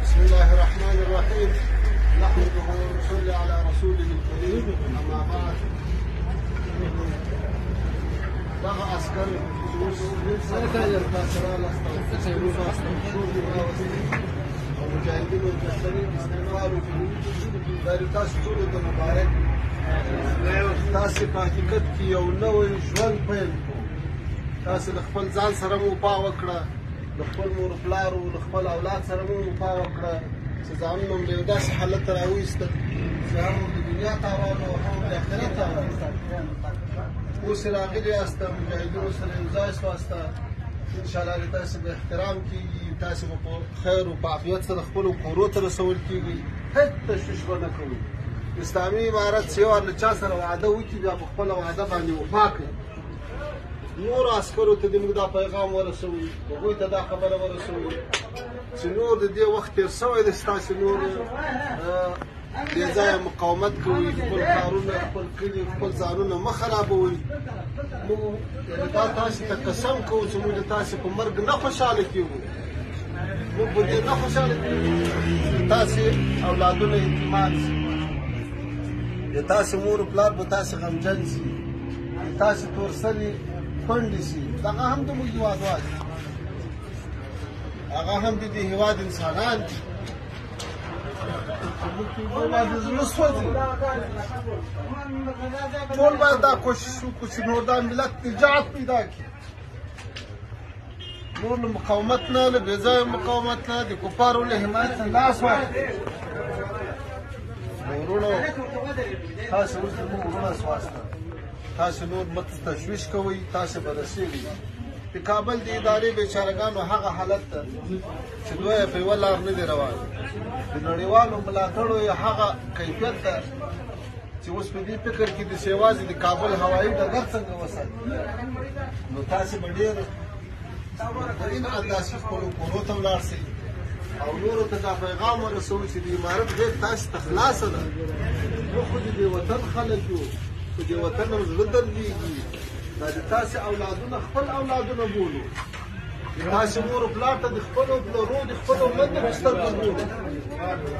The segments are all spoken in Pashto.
بسم الله الرحمن الرحيم نحمده ونصلي على رسوله الكريم أما بعد دغه عسكر مجاهدینو د شریک استعمال وکړي تاسو ټول ته مبارک تاسو په حقیقت کې یو نوی ژوند پیل تاسو د خپل ځان سره مو وفا وکړه د خپل مور پلارو د خپل اولاد سره مو وفا وکړه چې ځانونه مو له داسې حالت ته راویستل چې هم د دنیا تاوان او هم د آخرت تاوان اوس راغلي یاست مجاهدینو سره یو ځای سواسته انشاءالله د تاسو به احترام کېږي تاسو به په خیر او په عافیت سره خپلو کورو ته رسول کېږي هېڅ تشویش به نه کوو اسلامي امارت چې یو وار له چا سره وعده وکړي بیا په خپله وعده باندې وفا کوي نورو عسکرو ته دې موږ دا پیغام ورسوو هغوی ته دا خبره ورسوو چې نور د دې وخت تېر شوی دی ستاسې نور بې ځایه مقاومت کوئ خپل کارونه خپل کلي خپل ځانونه مه خرابوئ موږ یعنې دا تاسې ته قسم کوو چې موږ د تاسې په مرګ نه خوشحاله کېږو موږ په دې نه خوشحاله کېږو چې تاسې اولادونه یتیمان شي د تاسې مور و پلار به تاسې غمجن شي د تاسې تورسلې کونډې شي دغه هم د موږ هېوادوال دي هغه هم د دې هېواد انسانان دي ټول باید د زړه سوځي ټول باید دا کوشش وکړو چې نور دا ملت نجات پیدا کړي نور له مقاومت نه له بې ځایه مقاومت نه د کفارو له حمایت نه لاس واخلي وروڼو تاسې اوس زموږ وروڼه سواسته تاسې نور مه تشویش کوئ تاسې به رسېږئ د کابل د ادارې بیچارهګانو هغه حالت ته چې دوی یې په یوه لار نه دی روان د نړیوالو ملاتړو یې هغه کیفیت ده چې اوس په دې فکر کې دي چې یوازې د کابل هوایي ډګر څنګه وساتي نو تاسې به ډېر بهترین انداسې خپلو کورو ته ولاړ شئ او نورو ته دا پیغام ورسوو چې د امارت غېږ تاسې ته خلاصه ده موږ خو د دې وطن خلک یو خو د وطن هم زړه دردېږي دا د تاسې اولادونه خپل اولادونه بولو تاسې مور و پلار ته د خپلو پلرو د خپلو مندو په سترګو بولو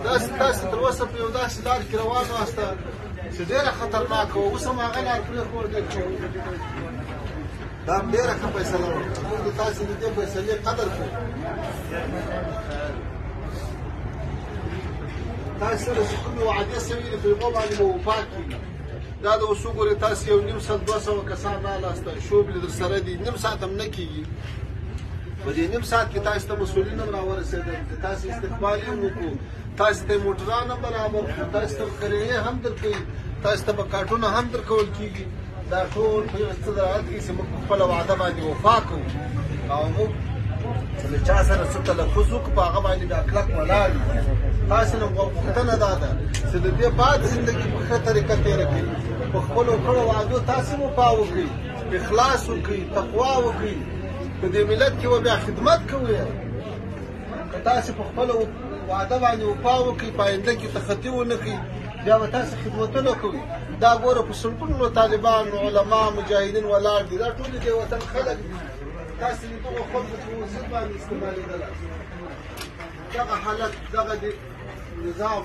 داسې تاسې تر اوسه په یو داسې لار کې روان واسته چې ډېره خطرناکه وه اوس هم هغه لار پرېښودل دا هم ډېره ښه فیصله وه موږ د تاسې د دې فیصلې قدر کوو تاسې سره چې کومې وعدې شوي دي په هغو باندې به وفا کېږي دا د اوس وګورئ تاسې یو نیم ساعت 200 کسان رالاستل شوبلې در سره دي نیم ساعت هم نه کېږي په دې نیم ساعت کې تاسې ته مسؤلین هم راورسېدل چې تاسې استقبال یې وکړو تاسې ته یې موټران هم برابر کړو تاسې ته کرایې هم درکوي تاسې ته به کارټونه هم درکول کېږي دا ټول په یو څه دلالت کوي چې موږ په خپله وعده باندې وفا کوو او موږ چې له چا سره څه تلفظ وکړو په هغه باندې بیا کلک ولاړ یو تاسې نه غوښتنه دا ده چې د دې بعد زندګي په ښه طریقه تېره کړئ په خپلو کړو وعدو تاسې وفا وکړئ اخلاص وکړئ تقوا وکړئ په دې ملت کې به بیا خدمت کوئ که تاسې په خپله وعده باندې وفا وکړئ په آینده کې تخطي ونه کړئ بیا به تاسې خدمتونه کوئ دا ګوره په سلطنو طالبان علما مجاهدین ولاړ دي دا ټول د دې وطن خلک دي تاسې د دغو خلکو په وضعیت باندې استعمالېدله دغه حالت دغه د نظام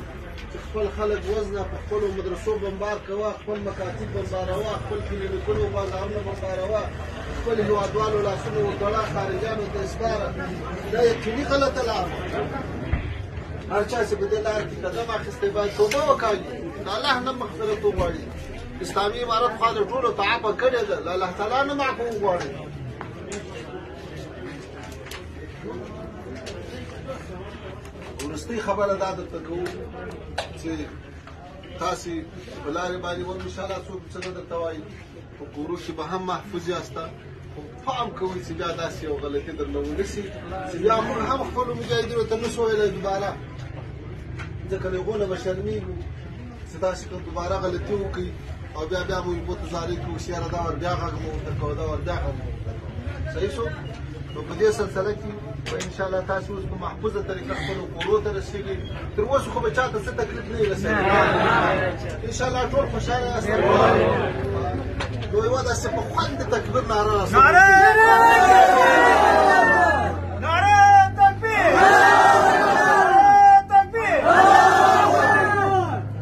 چې خپل خلک وزنه په خپلو مدرسو بمبار کوه خپل مکاتب بمباروه خپل کلینیکونو بازارونه بمباروه خپل هېوادوالو لاسونه وتړه خارجیانو ته اسپاره دا یقیني غلطه لار ده هر چا چې په دې لار کې قدم اخیستی باید توبه وکاږي د الله نه مغفرت وغواړي اسلامي امارت خوا د ټولو ته عفه کړې ده له الله تعالی نه معفو وغواړي وروستۍ خبره دا درته کوو چې تاسې په لارې باندې ور انشاءالله څوک څه نه درته وایي په کورو کې به هم محفوظ یاسته خو پام کوئ چې بیا داسې یو غلطي درنه ونه شي چې بیا موږ هم خپلو مجاهدینو ته نه شو ویلی دوباره ځکه له هغو نه به شرمېږو چې تاسې که دوباره غلطي وکړئ او بیا مو اوبو ته زارۍ کوو چې یاره دا ور بیا غږ مو ورته کوه دا ور بیا غږ مو ورته کوه صحیح شو نو په دې سلسله کې ان شاء الله تاسو اوس په محفوظه طریقه خپلو کورو ته رسېږئ تر اوسه خو به چاته څه تکلیف نه وي رسولی ان شاء الله ټول خوشحاله یاست نو یوه داسې په خوند د تکبیر ناره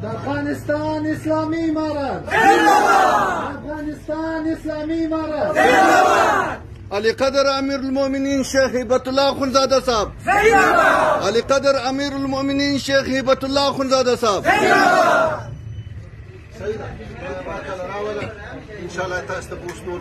افغانستان اسلامی امارت افغانستان اسلامی امارت علی قدر امیر المؤمنین شیخ هیبت الله اخندزاده صاحب علی قدر امیر المؤمنین شیخ هیبت الله اخندزاده صاحب صحیح ده ان شاء الله تاسو ته به اوس نور